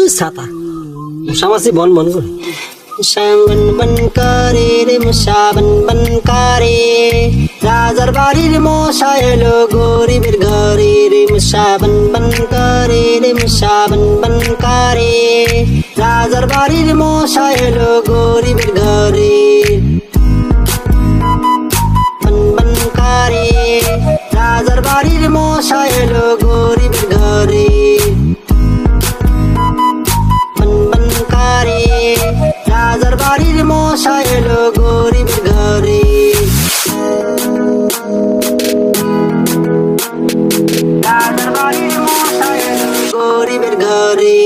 ছাতা মশামাছি বন বন করে মশা বন বন করে রে মশা বন বন করে রাজার বাড়ির মশা এলো গরিবের ঘরে রে মশা বন বন করে রে মশা বন বন করে রাজার বাড়ির মশা এলো গরিবের ঘরে বন বন করে রাজার বাড়ির মশা এলো গরিবের ঘরে বন বন করে রাজার বাড়ির মশা এলো গরিবের ঘরে রাজার বাড়ির মশা এলো গরিবের ঘরে